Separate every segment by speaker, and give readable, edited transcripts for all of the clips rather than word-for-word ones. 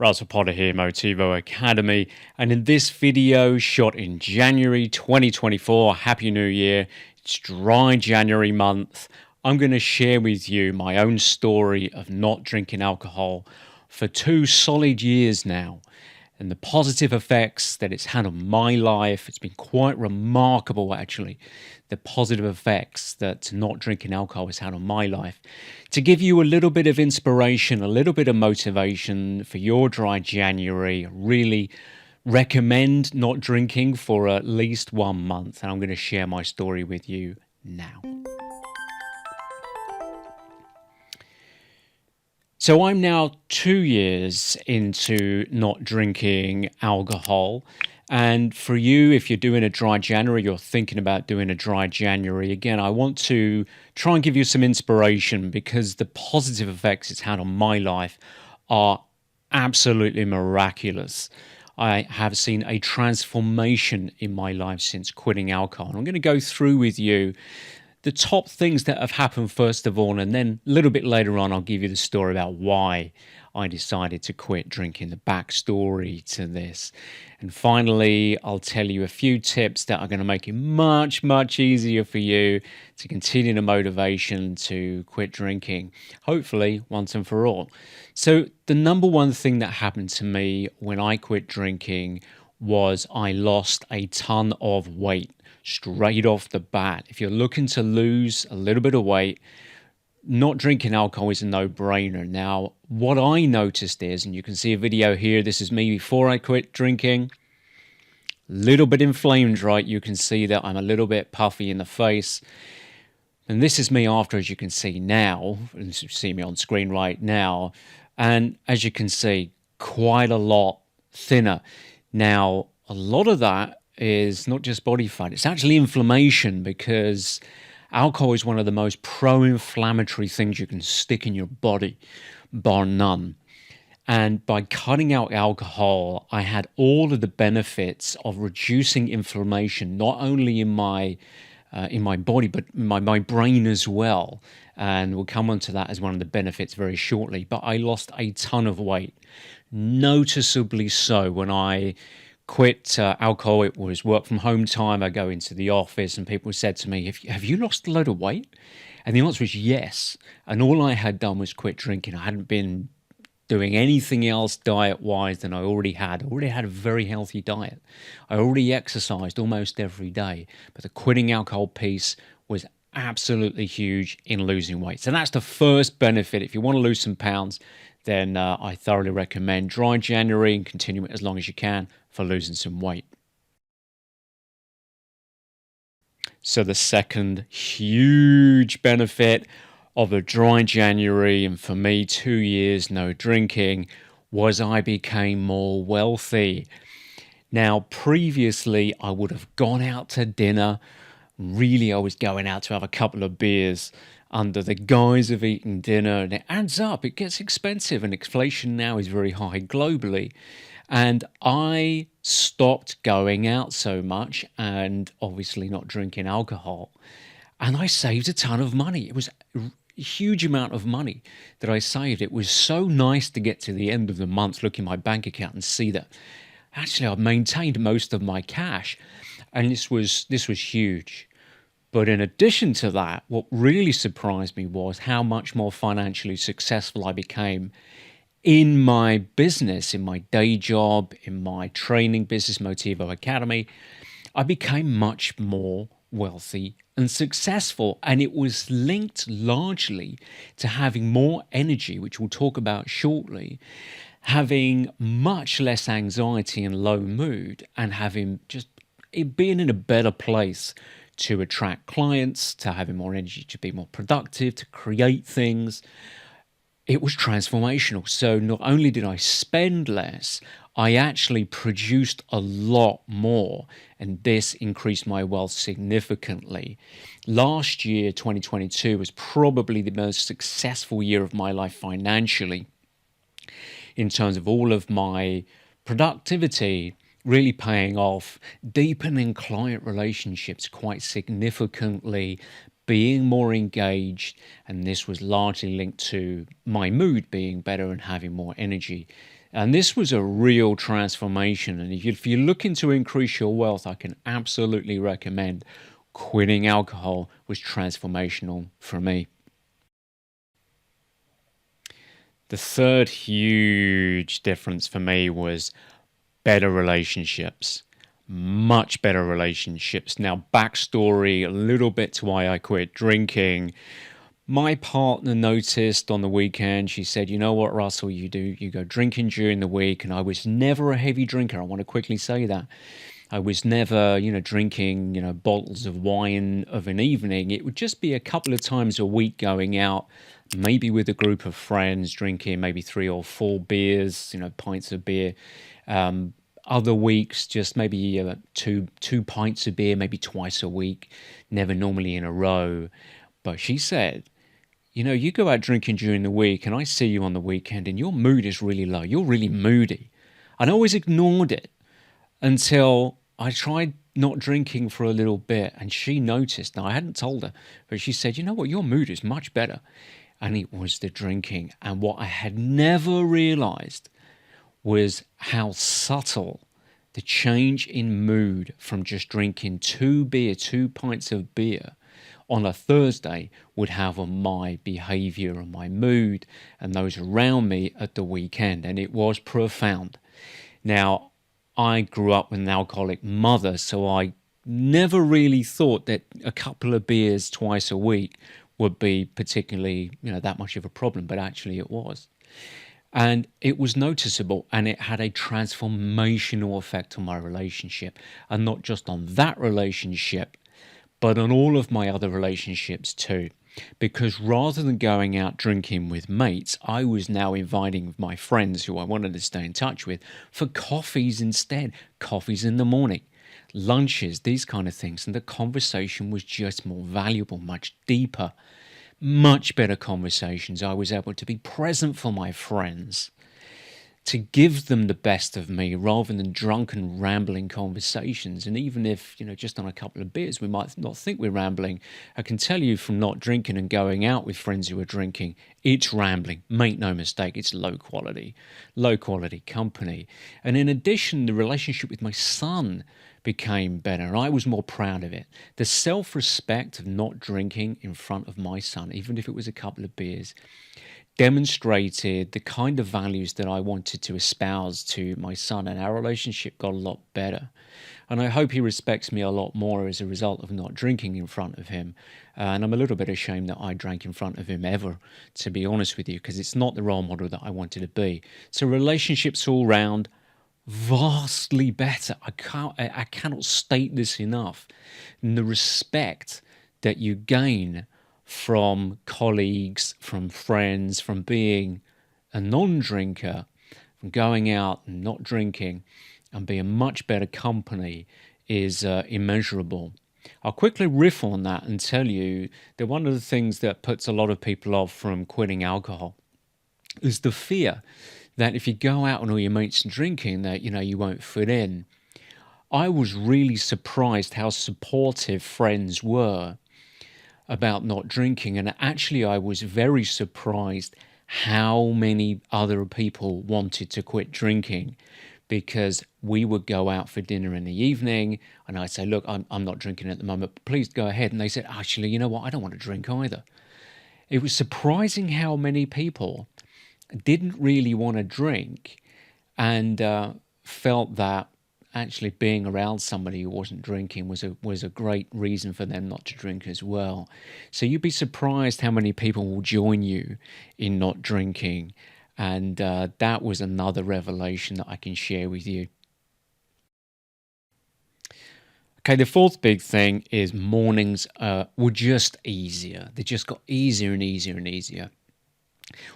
Speaker 1: Russell Potter here, Motivo Academy, and in this video shot in January 2024, Happy New Year, it's dry January month, I'm going to share with you my own story of not drinking alcohol for 2 solid years now, and the positive effects that it's had on my life. It's been quite remarkable, actually, the positive effects that not drinking alcohol has had on my life. To give you a little bit of inspiration, a little bit of motivation for your dry January, I really recommend not drinking for at least 1 month. And I'm going to share my story with you now. So I'm now 2 years into not drinking alcohol. And for you, if you're doing a dry January, you're thinking about doing a dry January, again, I want to try and give you some inspiration because the positive effects it's had on my life are absolutely miraculous. I have seen a transformation in my life since quitting alcohol. And I'm going to go through with you the top things that have happened first of all, and then a little bit later on, I'll give you the story about why I decided to quit drinking, the backstory to this. And finally, I'll tell you a few tips that are going to make it much, much easier for you to continue the motivation to quit drinking, hopefully once and for all. So the number one thing that happened to me when I quit drinking was I lost a ton of weight straight off the bat. If you're looking to lose a little bit of weight, not drinking alcohol is a no-brainer. Now, what I noticed is, and you can see a video here, this is me before I quit drinking, a little bit inflamed, right? You can see that I'm a little bit puffy in the face. And this is me after, as you can see now, and you see me on screen right now. And as you can see, quite a lot thinner. Now, a lot of that is not just body fat, it's actually inflammation, because alcohol is one of the most pro-inflammatory things you can stick in your body, bar none. And by cutting out alcohol, I had all of the benefits of reducing inflammation, not only in my body, but in my brain as well. And we'll come on to that as one of the benefits very shortly. But I lost a ton of weight, noticeably so. When I quit alcohol, it was work from home time. I go into the office and people said to me, have you lost a load of weight? And the answer was yes. And all I had done was quit drinking. I hadn't been doing anything else diet-wise than I already had. I already had a very healthy diet. I already exercised almost every day. But the quitting alcohol piece was absolutely huge in losing weight. So that's the first benefit. If you want to lose some pounds, then I thoroughly recommend dry January and continue it as long as you can for losing some weight. So the second huge benefit of a dry January, and for me 2 years no drinking, was I became more wealthy. Now, previously I would have gone out to dinner. Really, I was going out to have a couple of beers under the guise of eating dinner, and it adds up. It gets expensive, and inflation now is very high globally. And I stopped going out so much and obviously not drinking alcohol. And I saved a ton of money. It was a huge amount of money that I saved. It was so nice to get to the end of the month, look in my bank account and see that actually I've maintained most of my cash. And this was huge. But in addition to that, what really surprised me was how much more financially successful I became in my business, in my day job, in my training business, Motivo Academy. I became much more wealthy and successful, and it was linked largely to having more energy, which we'll talk about shortly, having much less anxiety and low mood, and having just being in a better place to attract clients, to having more energy, to be more productive, to create things. It was transformational. So not only did I spend less, I actually produced a lot more, and this increased my wealth significantly. Last year, 2022, was probably the most successful year of my life financially, in terms of all of my productivity really paying off, deepening client relationships quite significantly, being more engaged, and this was largely linked to my mood being better and having more energy. And this was a real transformation. And if you're looking to increase your wealth, I can absolutely recommend quitting alcohol was transformational for me. The third huge difference for me was better relationships, much better relationships. Now, backstory a little bit to why I quit drinking. My partner noticed on the weekend, she said, "You know what, Russell, you go drinking during the week." And I was never a heavy drinker. I want to quickly say that. I was never, drinking, bottles of wine of an evening. It would just be a couple of times a week going out, maybe with a group of friends, drinking maybe 3 or 4 beers, pints of beer. Other weeks, just maybe two pints of beer, maybe twice a week, never normally in a row. But she said, you go out drinking during the week and I see you on the weekend and your mood is really low. You're really moody. And I always ignored it until I tried not drinking for a little bit and she noticed. Now, I hadn't told her, but she said, "You know what? Your mood is much better." And it was the drinking. And what I had never realized was how subtle the change in mood from just drinking 2 pints of beer on a Thursday would have on my behavior and my mood and those around me at the weekend. And it was profound. Now, I grew up with an alcoholic mother, so I never really thought that a couple of beers twice a week would be particularly, that much of a problem, but actually it was. And it was noticeable and it had a transformational effect on my relationship. And not just on that relationship, but on all of my other relationships too. Because rather than going out drinking with mates, I was now inviting my friends who I wanted to stay in touch with for coffees instead. Coffees in the morning, lunches, these kind of things. And the conversation was just more valuable, much deeper, much better conversations. I was able to be present for my friends, to give them the best of me rather than drunken, rambling conversations. And even if, just on a couple of beers, we might not think we're rambling, I can tell you from not drinking and going out with friends who are drinking, it's rambling. Make no mistake, it's low quality company. And in addition, the relationship with my son became better. I was more proud of it. The self-respect of not drinking in front of my son, even if it was a couple of beers, demonstrated the kind of values that I wanted to espouse to my son, and our relationship got a lot better. And I hope he respects me a lot more as a result of not drinking in front of him. And I'm a little bit ashamed that I drank in front of him ever, to be honest with you, because it's not the role model that I wanted to be. So relationships all round, vastly better. I cannot state this enough. And the respect that you gain from colleagues, from friends, from being a non-drinker, from going out and not drinking and being much better company is immeasurable. I'll quickly riff on that and tell you that one of the things that puts a lot of people off from quitting alcohol is the fear that if you go out and all your mates are drinking, that you won't fit in. I was really surprised how supportive friends were about not drinking, and actually I was very surprised how many other people wanted to quit drinking, because we would go out for dinner in the evening and I'd say, "Look, I'm not drinking at the moment, but please go ahead." And they said, "Actually, you know what? I don't want to drink either." It was surprising how many people didn't really want to drink and felt that actually being around somebody who wasn't drinking was a great reason for them not to drink as well. So you'd be surprised how many people will join you in not drinking. And that was another revelation that I can share with you. Okay, the fourth big thing is mornings were just easier. They just got easier and easier and easier.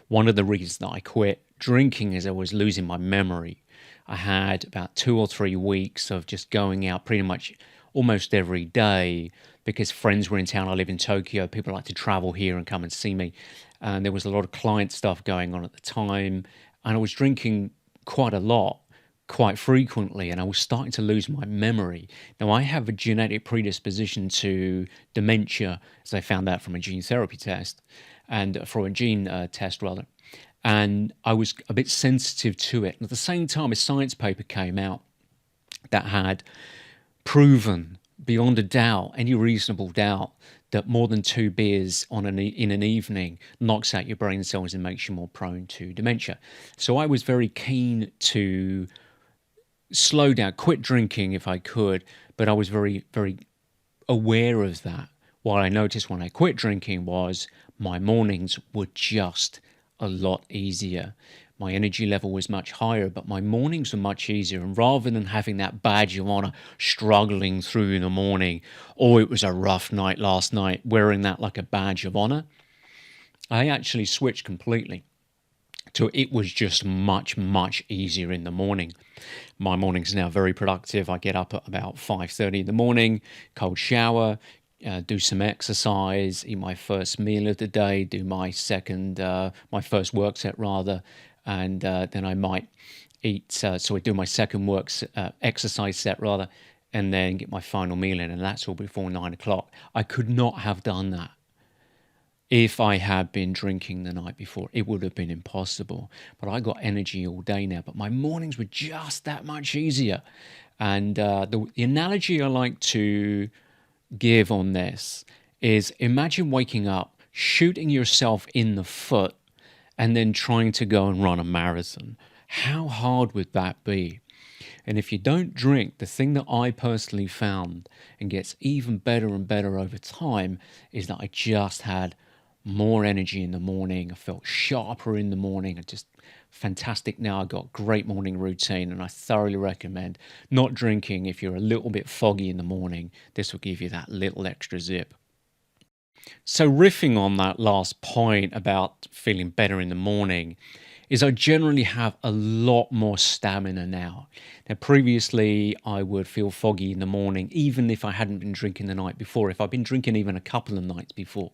Speaker 1: One of the reasons that I quit drinking is I was losing my memory. I had about 2 or 3 weeks of just going out pretty much almost every day because friends were in town. I live in Tokyo. People like to travel here and come and see me. And there was a lot of client stuff going on at the time. And I was drinking quite a lot, quite frequently, and I was starting to lose my memory. Now, I have a genetic predisposition to dementia, as I found out from a gene therapy test, and from a gene test rather. And I was a bit sensitive to it. And at the same time, a science paper came out that had proven beyond a doubt, any reasonable doubt, that more than 2 beers in an evening knocks out your brain cells and makes you more prone to dementia. So I was very keen to slow down, quit drinking if I could, but I was very, very aware of that. What I noticed when I quit drinking was my mornings were just a lot easier. My energy level was much higher, but my mornings were much easier. And rather than having that badge of honor struggling through in the morning, or it was a rough night last night, wearing that like a badge of honor, I actually switched completely. So it was just much, much easier in the morning. My mornings are now very productive. I get up at about 5:30 in the morning, cold shower, do some exercise, eat my first meal of the day, do my first work set rather, and then I might eat. So I do my second exercise set rather, and then get my final meal in, and that's all before 9 o'clock. I could not have done that if I had been drinking the night before. It would have been impossible. But I got energy all day now. But my mornings were just that much easier. And the analogy I like to give on this is, imagine waking up, shooting yourself in the foot, and then trying to go and run a marathon. How hard would that be? And if you don't drink, the thing that I personally found, and gets even better and better over time, is that I just had more energy in the morning. I felt sharper in the morning. I just fantastic now. I got great morning routine, and I thoroughly recommend not drinking if you're a little bit foggy in the morning. This will give you that little extra zip. So, riffing on that last point about feeling better in the morning, is I generally have a lot more stamina now. Now, previously, I would feel foggy in the morning, even if I hadn't been drinking the night before. If I'd been drinking even a couple of nights before,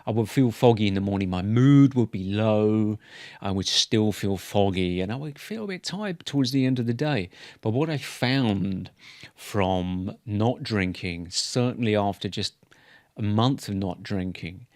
Speaker 1: I would feel foggy in the morning. My mood would be low. I would still feel foggy, and I would feel a bit tired towards the end of the day. But what I found from not drinking, certainly after just a month of not drinking,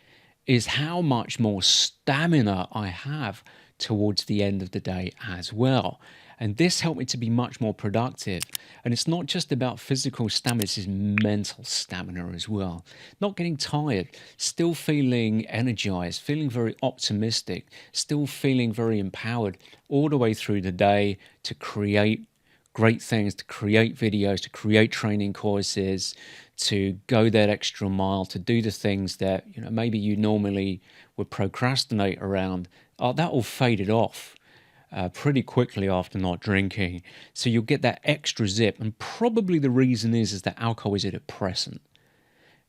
Speaker 1: is how much more stamina I have towards the end of the day as well. And this helped me to be much more productive. And it's not just about physical stamina, this is mental stamina as well. Not getting tired, still feeling energized, feeling very optimistic, still feeling very empowered all the way through the day to create great things, to create videos, to create training courses, to go that extra mile, to do the things that maybe you normally would procrastinate around. That all faded off pretty quickly after not drinking. So you'll get that extra zip, and probably the reason is that alcohol is a depressant.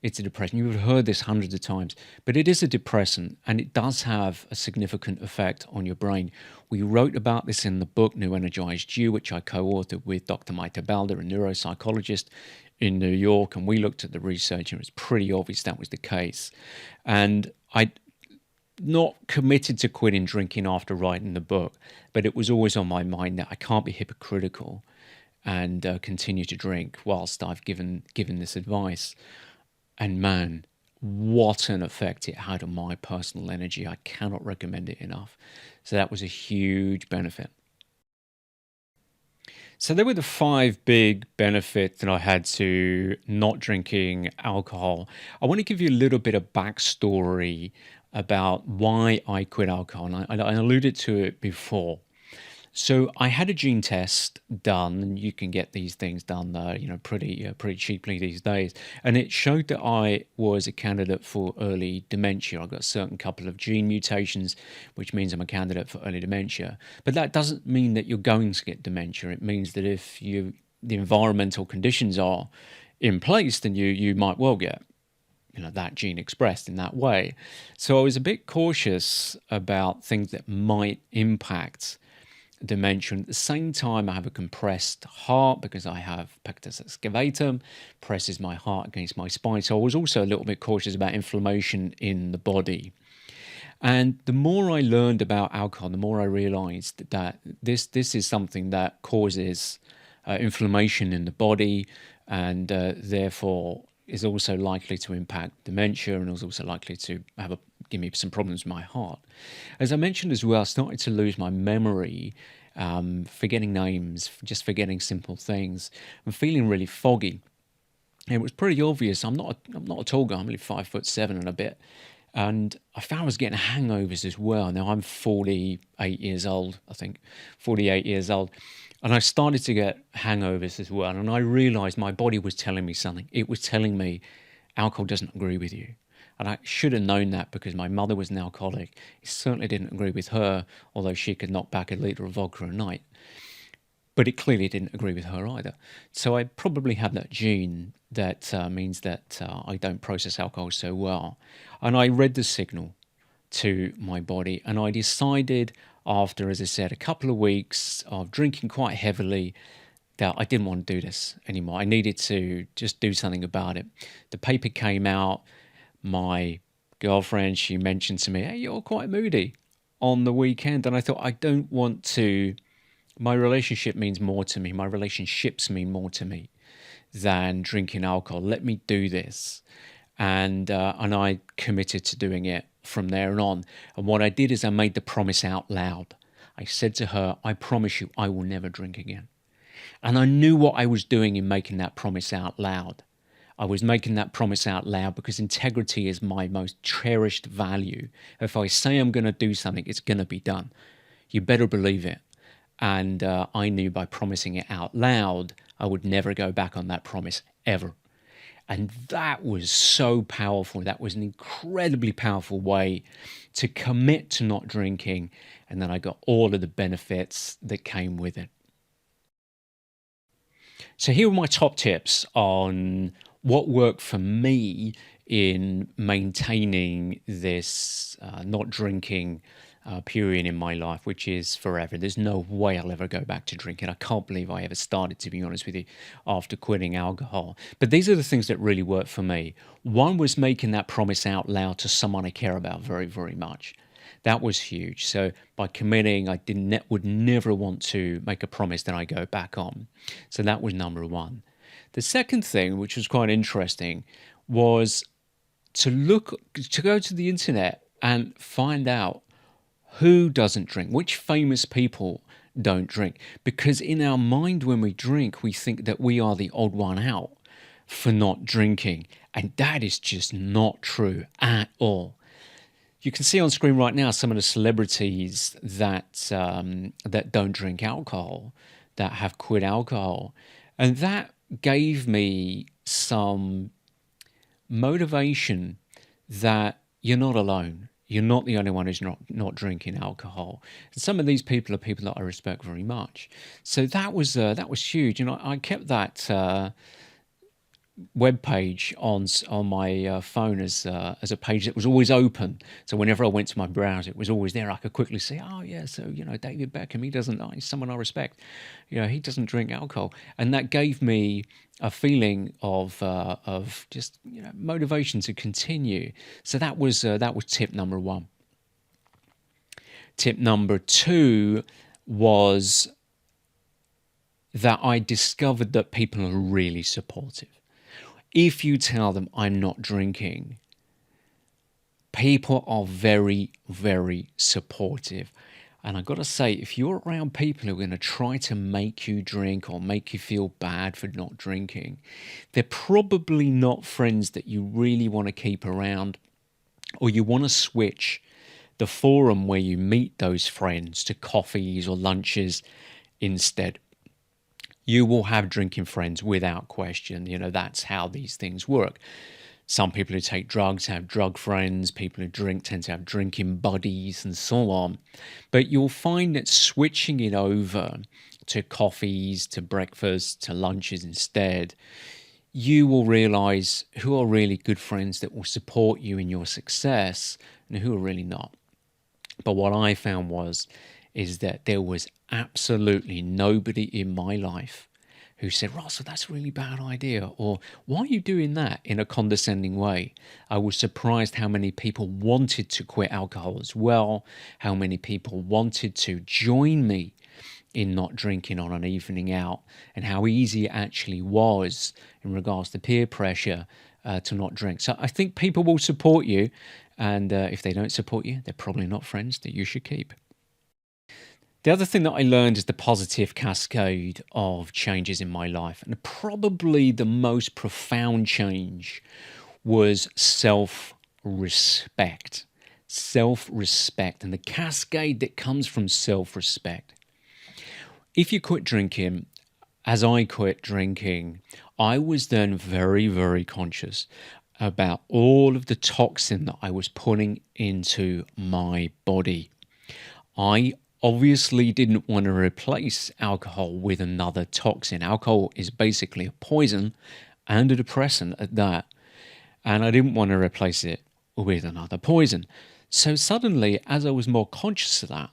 Speaker 1: It's a depressant. You've heard this hundreds of times, but it is a depressant, and it does have a significant effect on your brain. We wrote about this in the book New Energized You, which I co-authored with Dr. Maite Balder, a neuropsychologist in New York, and we looked at the research, and it was pretty obvious that was the case. And I not committed to quitting drinking after writing the book, but it was always on my mind that I can't be hypocritical and continue to drink whilst I've given this advice. And man, what an effect it had on my personal energy. I cannot recommend it enough. So that was a huge benefit. So there were the 5 big benefits that I had to not drinking alcohol. I want to give you a little bit of backstory about why I quit alcohol. And I alluded to it before. So I had a gene test done, and you can get these things done, pretty cheaply these days. And it showed that I was a candidate for early dementia. I got a certain couple of gene mutations, which means I'm a candidate for early dementia. But that doesn't mean that you're going to get dementia. It means that if the environmental conditions are in place, then you might well get that gene expressed in that way. So I was a bit cautious about things that might impact dementia. And at the same time, I have a compressed heart because I have pectus excavatum, presses my heart against my spine. So I was also a little bit cautious about inflammation in the body. And the more I learned about alcohol, the more I realized that this is something that causes inflammation in the body, and therefore is also likely to impact dementia, and is also likely to give me some problems with my heart. As I mentioned as well, I started to lose my memory, forgetting names, just forgetting simple things, and feeling really foggy. And it was pretty obvious. I'm not a tall guy. I'm only 5'7" and a bit, and I found I was getting hangovers as well. Now I'm 48 years old, I think, 48 years old, and I started to get hangovers as well. And I realised my body was telling me something. It was telling me alcohol doesn't agree with you. And I should have known that because my mother was an alcoholic. It certainly didn't agree with her, although she could knock back a litre of vodka a night. But it clearly didn't agree with her either. So I probably have that gene that means that I don't process alcohol so well. And I read the signal to my body, and I decided after, as I said, a couple of weeks of drinking quite heavily, that I didn't want to do this anymore. I needed to just do something about it. The paper came out. My girlfriend, she mentioned to me, "Hey, you're quite moody on the weekend." And I thought, I don't want to. My relationship means more to me. My relationships mean more to me than drinking alcohol. Let me do this. And I committed to doing it from there on. And what I did is I made the promise out loud. I said to her, "I promise you I will never drink again." And I knew what I was doing in making that promise out loud. I was making that promise out loud because integrity is my most cherished value. If I say I'm going to do something, it's going to be done. You better believe it. And I knew by promising it out loud, I would never go back on that promise ever. And that was so powerful. That was an incredibly powerful way to commit to not drinking. And then I got all of the benefits that came with it. So here are my top tips on what worked for me in maintaining this not drinking period in my life, which is forever. There's no way I'll ever go back to drinking. I can't believe I ever started, to be honest with you, after quitting alcohol. But these are the things that really worked for me. One was making that promise out loud to someone I care about very, very much. That was huge. So by committing, I would never want to make a promise that I go back on. So that was number one. The second thing, which was quite interesting, was to go to the internet and find out who doesn't drink, which famous people don't drink. Because in our mind, when we drink, we think that we are the odd one out for not drinking. And that is just not true at all. You can see on screen right now some of the celebrities that don't drink alcohol, that have quit alcohol. And that gave me some motivation that you're not alone. You're not the only one who's not drinking alcohol. And some of these people are people that I respect very much. So that was huge. And I kept that web page on my phone as a page that was always open. So whenever I went to my browser, it was always there. I could quickly see, oh yeah, so David Beckham, he's someone I respect. He doesn't drink alcohol, and that gave me a feeling of just motivation to continue. So that was tip number one. Tip number two was that I discovered that people are really supportive. If you tell them I'm not drinking, people are very, very supportive. And I've got to say, if you're around people who are going to try to make you drink or make you feel bad for not drinking, they're probably not friends that you really want to keep around, or you want to switch the forum where you meet those friends to coffees or lunches instead. You will have drinking friends without question. That's how these things work. Some people who take drugs have drug friends. People who drink tend to have drinking buddies and so on. But you'll find that switching it over to coffees, to breakfast, to lunches instead, you will realize who are really good friends that will support you in your success and who are really not. But what I found is that there was absolutely nobody in my life who said, Russell, that's a really bad idea, or why are you doing that, in a condescending way. I was surprised how many people wanted to quit alcohol as well, how many people wanted to join me in not drinking on an evening out, and how easy it actually was in regards to peer pressure to not drink. So I think people will support you, and if they don't support you, they're probably not friends that you should keep. The other thing that I learned is the positive cascade of changes in my life. And probably the most profound change was self respect. Self respect and the cascade that comes from self respect. If you quit drinking, as I quit drinking, I was then very, very conscious about all of the toxin that I was putting into my body. I obviously didn't want to replace alcohol with another toxin. Alcohol is basically a poison and a depressant at that. And I didn't want to replace it with another poison. So suddenly, as I was more conscious of that,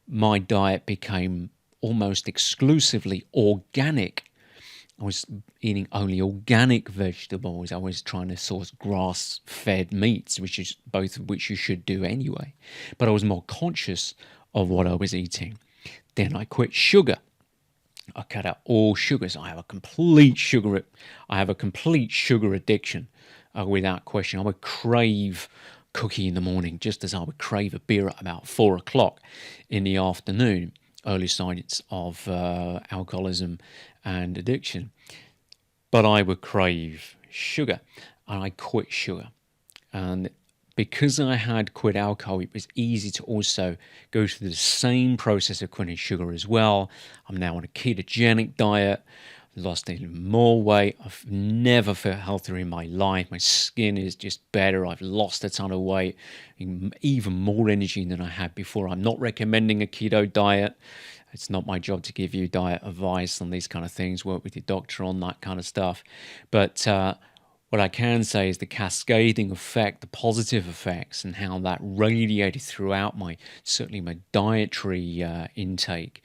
Speaker 1: my diet became almost exclusively organic. I was eating only organic vegetables. I was trying to source grass-fed meats, which is both of which you should do anyway. But I was more conscious of what I was eating. Then I quit sugar. I cut out all sugars. I have a complete sugar addiction, without question. I would crave cookie in the morning, just as I would crave a beer at about 4 o'clock in the afternoon. Early signs of alcoholism and addiction. But I would crave sugar, and I quit sugar. And because I had quit alcohol, it was easy to also go through the same process of quitting sugar as well. I'm now on a ketogenic diet. I've lost even more weight. I've never felt healthier in my life. My skin is just better. I've lost a ton of weight, even more energy than I had before. I'm not recommending a keto diet. It's not my job to give you diet advice on these kind of things. Work with your doctor on that kind of stuff. But what I can say is the cascading effect, the positive effects, and how that radiated throughout certainly my dietary intake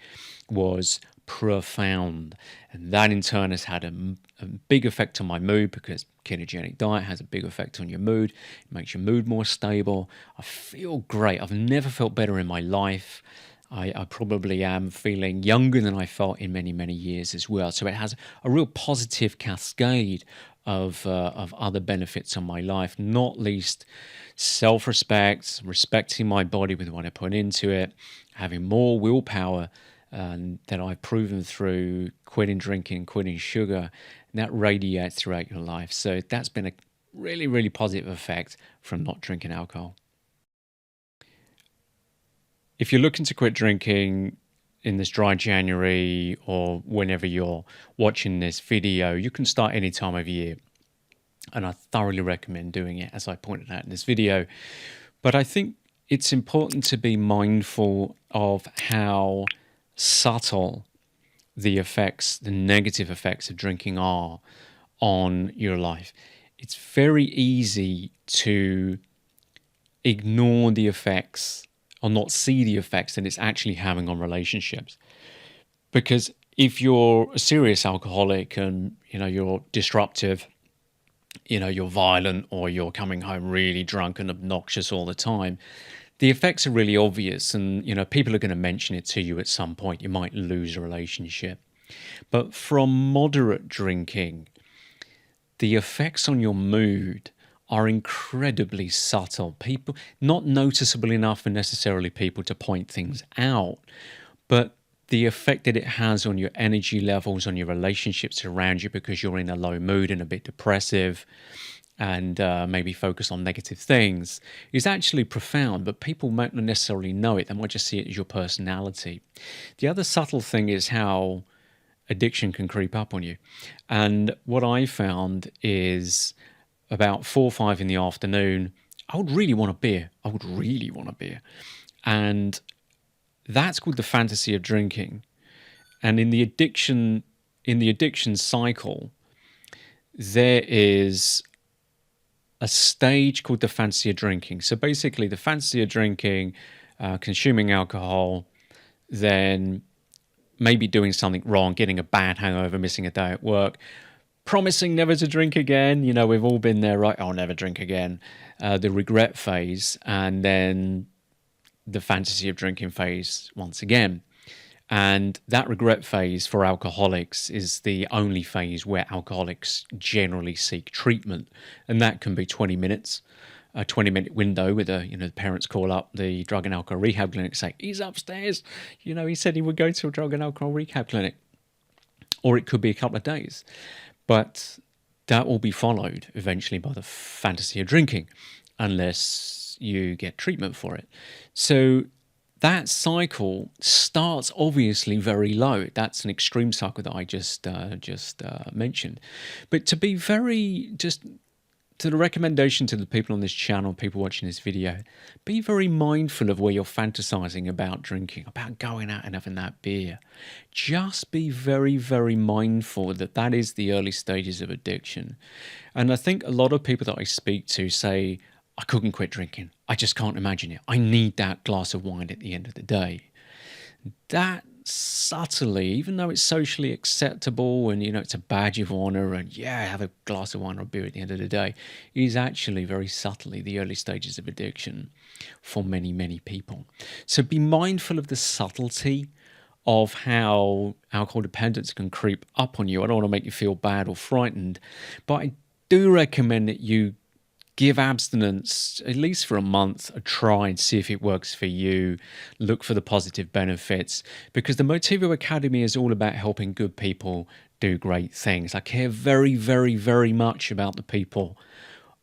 Speaker 1: was profound. And that in turn has had a big effect on my mood, because ketogenic diet has a big effect on your mood. It makes your mood more stable. I feel great. I've never felt better in my life. I probably am feeling younger than I felt in many, many years as well. So it has a real positive cascade of other benefits on my life, not least self-respect, respecting my body with what I put into it, having more willpower that I've proven through quitting drinking, quitting sugar, and that radiates throughout your life. So that's been a really, really positive effect from not drinking alcohol. If you're looking to quit drinking in this dry January, or whenever you're watching this video, you can start any time of year. And I thoroughly recommend doing it, as I pointed out in this video. But I think it's important to be mindful of how subtle the effects, the negative effects of drinking are on your life. It's very easy to ignore the effects or not see the effects that it's actually having on relationships. Because if you're a serious alcoholic and you're disruptive, you're violent, or you're coming home really drunk and obnoxious all the time, the effects are really obvious, and people are going to mention it to you at some point. You might lose a relationship. But from moderate drinking, the effects on your mood are incredibly subtle. People, not noticeable enough for necessarily people to point things out, but the effect that it has on your energy levels, on your relationships around you, because you're in a low mood and a bit depressive and maybe focus on negative things, is actually profound, but people might not necessarily know it. They might just see it as your personality. The other subtle thing is how addiction can creep up on you. And what I found is about 4 or 5 in the afternoon, I would really want a beer. And that's called the fantasy of drinking. And in the addiction cycle, there is a stage called the fantasy of drinking. So basically, the fantasy of drinking, consuming alcohol, then maybe doing something wrong, getting a bad hangover, missing a day at work, promising never to drink again. You know, we've all been there, right? I'll never drink again. The regret phase, and then the fantasy of drinking phase once again. And that regret phase for alcoholics is the only phase where alcoholics generally seek treatment. And that can be 20 minutes, a 20-minute window with the parents call up the drug and alcohol rehab clinic, say, he's upstairs. He said he would go to a drug and alcohol rehab clinic. Or it could be a couple of days. But that will be followed eventually by the fantasy of drinking, unless you get treatment for it. So that cycle starts obviously very low. That's an extreme cycle that I just mentioned. But to be to the recommendation to the people on this channel, people watching this video, be very mindful of where you're fantasizing about drinking, about going out and having that beer. Just be very, very mindful that that is the early stages of addiction. And I think a lot of people that I speak to say, I couldn't quit drinking. I just can't imagine it. I need that glass of wine at the end of the day. That subtly, even though it's socially acceptable and it's a badge of honor and have a glass of wine or beer at the end of the day, is actually very subtly the early stages of addiction for many, many people. So be mindful of the subtlety of how alcohol dependence can creep up on you. I don't want to make you feel bad or frightened, but I do recommend that you give abstinence, at least for a month, a try and see if it works for you. Look for the positive benefits, because the Motivo Academy is all about helping good people do great things. I care very, very, very much about the people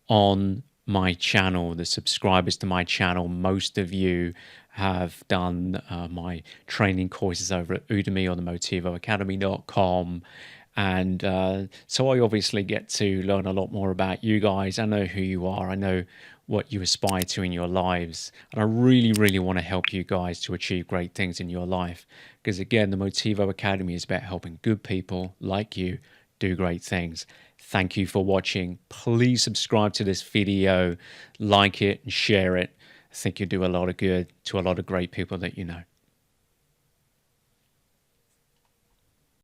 Speaker 1: on my channel, the subscribers to my channel. Most of you have done my training courses over at Udemy or the motivoacademy.com. And so I obviously get to learn a lot more about you guys. I know who you are. I know what you aspire to in your lives. And I really, really want to help you guys to achieve great things in your life. Because again, the Motivo Academy is about helping good people like you do great things. Thank you for watching. Please subscribe to this video, like it and share it. I think you'll do a lot of good to a lot of great people that you know.